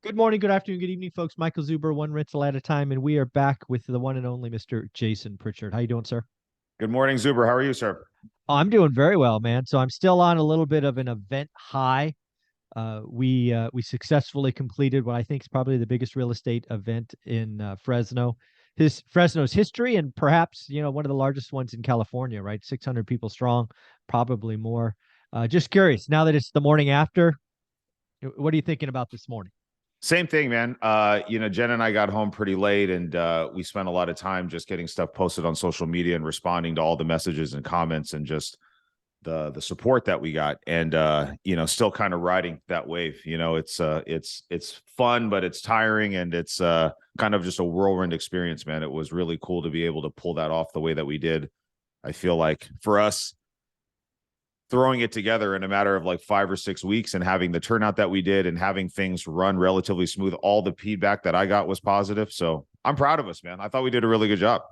Good morning, good afternoon, good evening, folks. Michael Zuber, one rental at a time, and we are back with the one and only Mr. Jason Pritchard. How you doing, sir? Good morning, Zuber. How are you, sir? Oh, I'm doing very well, man. So I'm still on a little bit of an event high. We successfully completed what I think is probably the biggest real estate event in Fresno. Fresno's history, and perhaps one of the largest ones in California, right? 600 people strong, probably more. Just curious. Now that it's the morning after, what are you thinking about this morning? Same thing, man. Jen and I got home pretty late, and we spent a lot of time just getting stuff posted on social media and responding to all the messages and comments and just the support that we got. And still kind of riding that wave. It's fun, but it's tiring, and it's kind of just a whirlwind experience, man. It was really cool to be able to pull that off the way that we did. I feel like for us, throwing it together in a matter of like 5 or 6 weeks and having the turnout that we did and having things run relatively smooth. All the feedback that I got was positive. So I'm proud of us, man. I thought we did a really good job.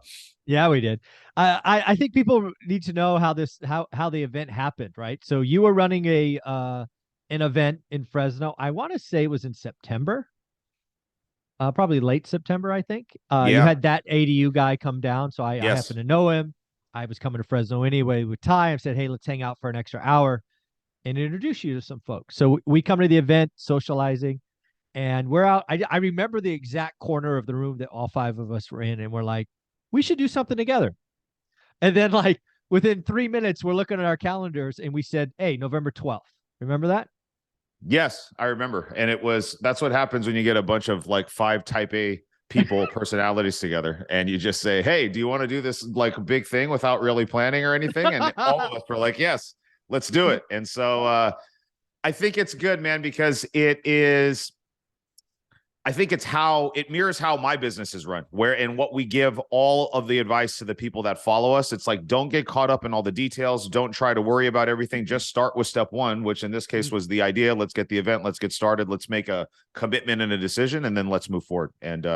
Yeah, we did. I think people need to know how the event happened, right? So you were running a an event in Fresno. I want to say it was in September, probably late September, I think. You Yeah. had that ADU guy come down, so I happen Yes. to know him. I was coming to Fresno anyway with Ty. I said, "Hey, let's hang out for an extra hour and introduce you to some folks." So we come to the event, socializing, and we're out. I remember the exact corner of the room that all five of us were in, and we're like, we should do something together. And then, like, within 3 minutes, we're looking at our calendars and we said, "Hey, November 12th." Remember that? Yes, I remember. And that's what happens when you get a bunch of like five type A people personalities together and you just say, "Hey, do you want to do this like big thing without really planning or anything?" And all of us were like, "Yes, let's do it." And so I think it's good, man, because I think it mirrors how my business is run, where and what we give all of the advice to the people that follow us. It's like, don't get caught up in all the details. Don't try to worry about everything. Just start with step one, which in this case was the idea. Let's get the event. Let's get started. Let's make a commitment and a decision, and then let's move forward. And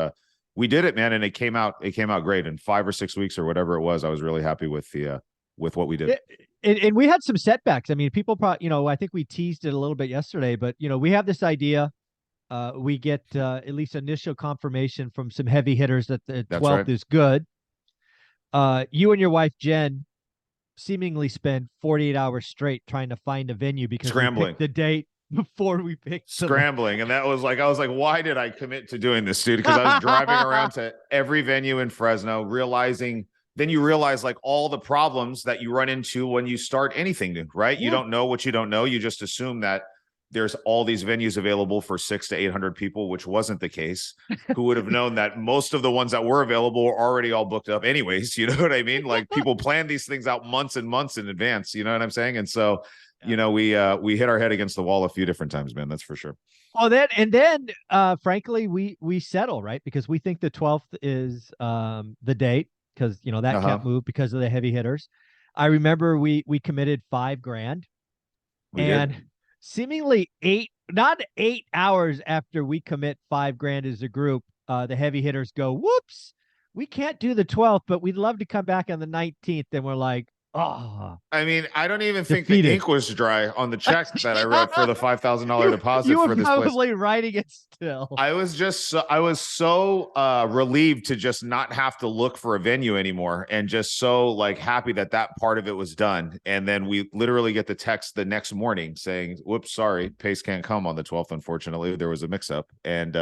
we did it, man. And it came out great in 5 or 6 weeks or whatever it was. I was really happy with what we did. And we had some setbacks. I mean, people probably, I think we teased it a little bit yesterday, but we have this idea. We get at least initial confirmation from some heavy hitters that the That's 12th right. is good. You and your wife, Jen, seemingly spend 48 hours straight trying to find a venue because we Scrambling. picked the date before we picked the. Scrambling. And that was like, I was like, why did I commit to doing this, dude? Because I was driving around to every venue in Fresno, realizing then you realize like all the problems that you run into when you start anything new, right? You Yeah. don't know what you don't know. You just assume that there's all these venues available for 600 to 800 people, which wasn't the case. Who would have known that most of the ones that were available were already all booked up anyways? You know what I mean? Like people plan these things out months and months in advance. You know what I'm saying? And so Yeah. we hit our head against the wall a few different times, man. That's for sure. Oh, then frankly, we settle, right? Because we think the 12th is the date because that Uh-huh. can't move because of the heavy hitters. I remember we committed 5 grand, We did. and seemingly not 8 hours after we commit 5 grand as a group, the heavy hitters go, "Whoops, we can't do the 12th, but we'd love to come back on the 19th." And we're like, "Oh, I mean, I don't even think the defeated." ink was dry on the check that I wrote for the $5,000 You deposit were for this place. probably writing it still. I was so relieved to just not have to look for a venue anymore, and just so like happy that that part of it was done. And then we literally get the text the next morning saying, "Whoops, sorry, Pace can't come on the 12th. Unfortunately, there was a mix up." And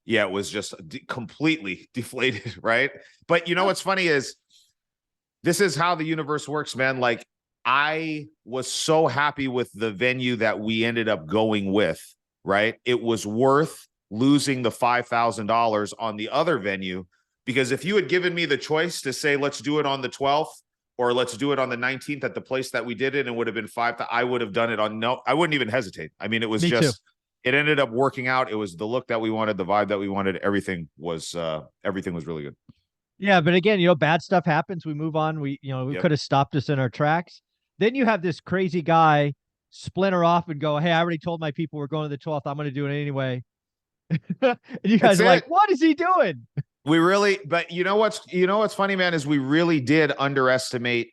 yeah, it was just completely deflated, right? But you know what's funny is this is how the universe works, man. Like I was so happy with the venue that we ended up going with, right? It was worth losing the $5,000 on the other venue, because if you had given me the choice to say, let's do it on the 12th or let's do it on the 19th at the place that we did it, and would have been I would have done it on no, I wouldn't even hesitate. I mean, it was Me too. just, it ended up working out. It was the look that we wanted, the vibe that we wanted. Everything was really good. Yeah, but again, bad stuff happens. We move on. We Yep. could have stopped us in our tracks. Then you have this crazy guy splinter off and go, "Hey, I already told my people we're going to the 12th. I'm going to do it anyway." And you That's guys are like, it. "What is he doing?" We really, but you know what's funny, man, is we really did underestimate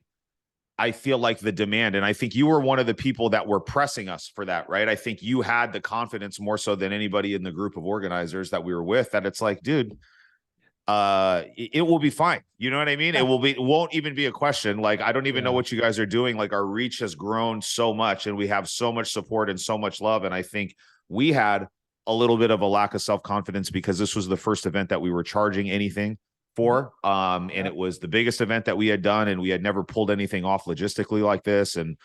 I feel like the demand, and I think you were one of the people that were pressing us for that, right? I think you had the confidence more so than anybody in the group of organizers that we were with, that it's like, dude, it will be fine. You know what I mean? Yeah. It won't even be a question. Like, I don't even know Yeah. what you guys are doing. Like, our reach has grown so much and we have so much support and so much love. And I think we had a little bit of a lack of self-confidence because this was the first event that we were charging anything for. And it was the biggest event that we had done, and we had never pulled anything off logistically like this. And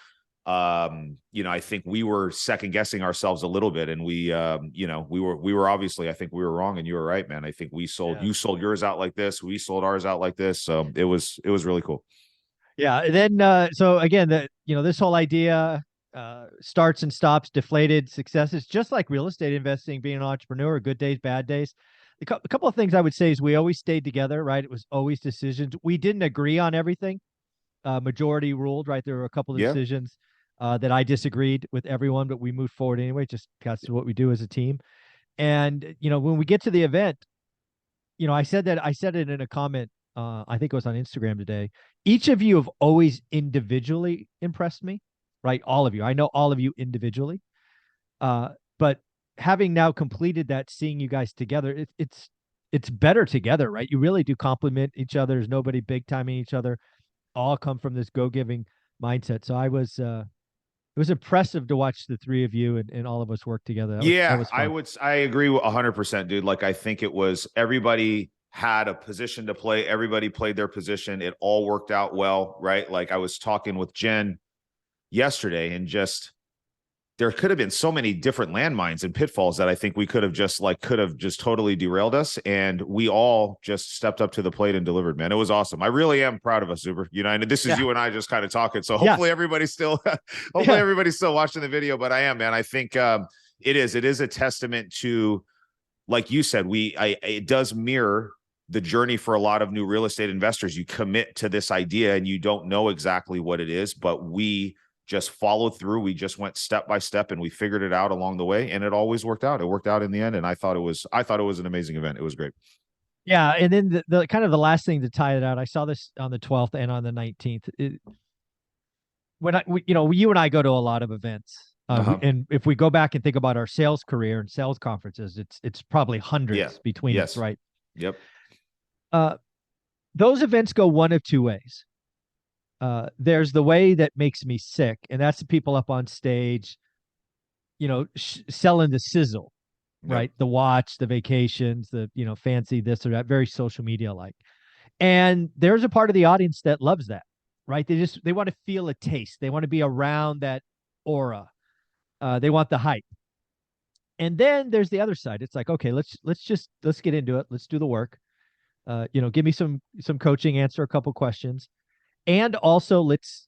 I think we were second guessing ourselves a little bit, and we were obviously, I think we were wrong and you were right, man. I think you sold yours out like this, we sold ours out like this. So it was really cool. Yeah. And then, so again, this whole idea, starts and stops, deflated successes, just like real estate investing, being an entrepreneur, good days, bad days. A couple of things I would say is we always stayed together, right? It was always decisions. We didn't agree on everything. Majority ruled, right? There were a couple of Yeah. decisions that I disagreed with everyone, but we moved forward anyway. Just that's what we do as a team. And when we get to the event, I said it in a comment. I think it was on Instagram today. Each of you have always individually impressed me, right? All of you. I know all of you individually. But having now completed that, seeing you guys together, it's better together, right? You really do complement each other. There's nobody big timing each other. All come from this go-giving mindset. So it was impressive to watch the three of you and all of us work together. That Yeah, was fun. I agree 100%, dude. Like, I think it was, everybody had a position to play. Everybody played their position. It all worked out well, right? Like, I was talking with Jen yesterday, and just, there could have been so many different landmines and pitfalls that I think we could have just totally derailed us. And we all just stepped up to the plate and delivered, man. It was awesome. I really am proud of us, Zuber. And this is you and I just kind of talking. So hopefully everybody's still, everybody's still watching the video, but I am, man. I think it is a testament to, like you said, it does mirror the journey for a lot of new real estate investors. You commit to this idea and you don't know exactly what it is, but we just followed through. We just went step by step and we figured it out along the way, and it always worked out. It worked out in the end. And I thought it was an amazing event. It was great. Yeah. And then the kind of the last thing to tie it out, I saw this on the 12th and on the 19th. You and I go to a lot of events. And if we go back and think about our sales career and sales conferences, it's probably hundreds between us, right? Yep. Those events go one of two ways. There's the way that makes me sick, and that's the people up on stage, selling the sizzle, right? The watch, the vacations, the fancy this or that, very social media like. And there's a part of the audience that loves that, right? They want to feel a taste. They want to be around that aura. They want the hype. And then there's the other side. It's like, okay, let's get into it. Let's do the work. Give me some coaching, answer a couple questions. And also let's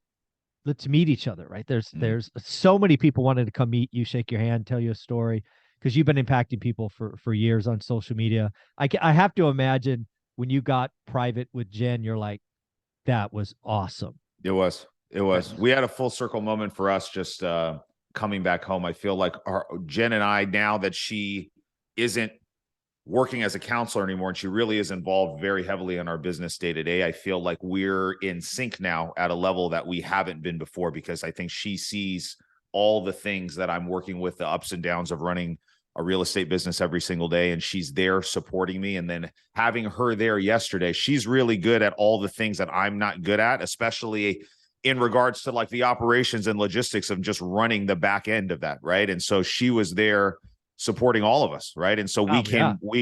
meet each other, right? There's so many people wanted to come meet you, shake your hand, tell you a story, because you've been impacting people for years on social media. I have to imagine when you got private with Jen, you're like, that was awesome. It was. We had a full circle moment for us just coming back home. I feel like Jen and I, now that she isn't working as a counselor anymore and she really is involved very heavily in our business day to day, I feel like we're in sync now at a level that we haven't been before, because I think she sees all the things that I'm working with, the ups and downs of running a real estate business every single day, and she's there supporting me. And then having her there yesterday, she's really good at all the things that I'm not good at, especially in regards to like the operations and logistics of just running the back end of that, right? And so she was there supporting all of us, right? And so we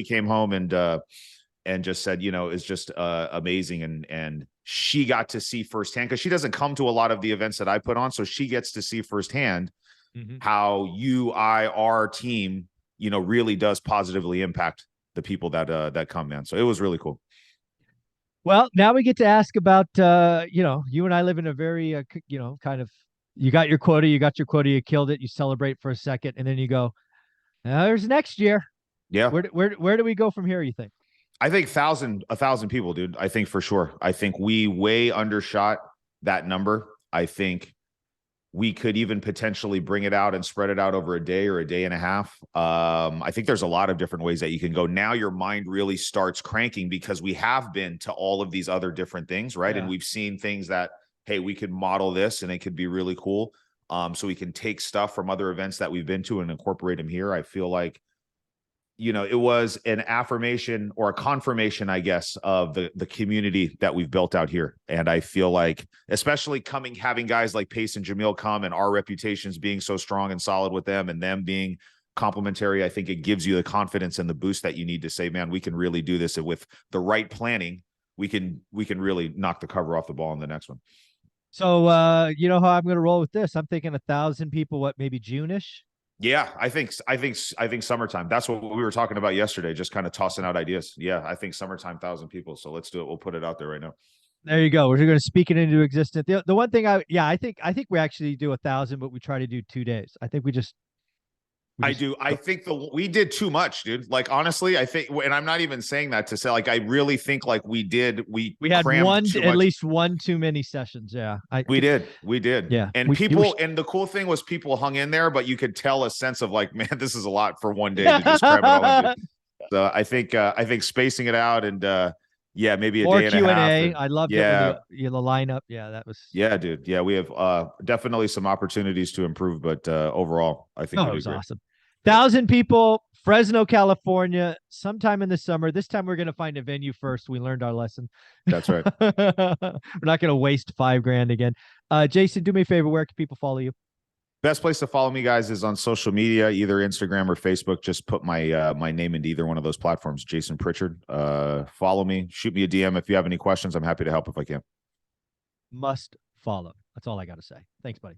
came home and just said, it's just amazing. And she got to see firsthand, because she doesn't come to a lot of the events that I put on, so she gets to see firsthand how our team, really does positively impact the people that come, man. So it was really cool. Well, now we get to ask about, you and I live in a very, kind of, you got your quota, you killed it, you celebrate for a second, and then you go, there's next year. Yeah. Where do we go from here, you think? I think 1,000 people, dude. I think for sure. I think we way undershot that number. I think we could even potentially bring it out and spread it out over a day or a day and a half. I think there's a lot of different ways that you can go. Now your mind really starts cranking, because we have been to all of these other different things, right? Yeah. And we've seen things that, hey, we could model this and it could be really cool. So we can take stuff from other events that we've been to and incorporate them here. I feel like, you know, it was an affirmation or a confirmation, I guess, of the community that we've built out here. And I feel like, especially having guys like Pace and Jamil come, and our reputations being so strong and solid with them, and them being complimentary, I think it gives you the confidence and the boost that you need to say, man, we can really do this. And with the right planning, we can really knock the cover off the ball in the next one. So you know how I'm going to roll with this? I'm thinking 1,000 people. What, maybe June-ish? Yeah, I think summertime. That's what we were talking about yesterday, just kind of tossing out ideas. Yeah, I think summertime, 1,000 people. So let's do it. We'll put it out there right now. There you go. We're going to speak it into existence. The one thing I think we actually do 1,000, but we try to do 2 days. I think we just I do. I think we did too much, dude. Like, honestly, I think, and I'm not even saying that to say, like, I really think like we had at much. least one too many sessions. Yeah. We did. Yeah. And and the cool thing was people hung in there, but you could tell a sense of like, man, this is a lot for one day to just cram it all in. So I think spacing it out and yeah, maybe a more day and Q&A. a half. I loved it when the lineup. Yeah, that was. Yeah, dude. Yeah, we have definitely some opportunities to improve, but overall, I think it was awesome. 1,000 people, Fresno, California, sometime in the summer. This time we're going to find a venue first. We learned our lesson. That's right. We're not going to waste $5,000 again. Jason, do me a favor. Where can people follow you? Best place to follow me, guys, is on social media, either Instagram or Facebook. Just put my my name into either one of those platforms, Jason Pritchard. Follow me. Shoot me a DM if you have any questions. I'm happy to help if I can. Must follow. That's all I got to say. Thanks, buddy.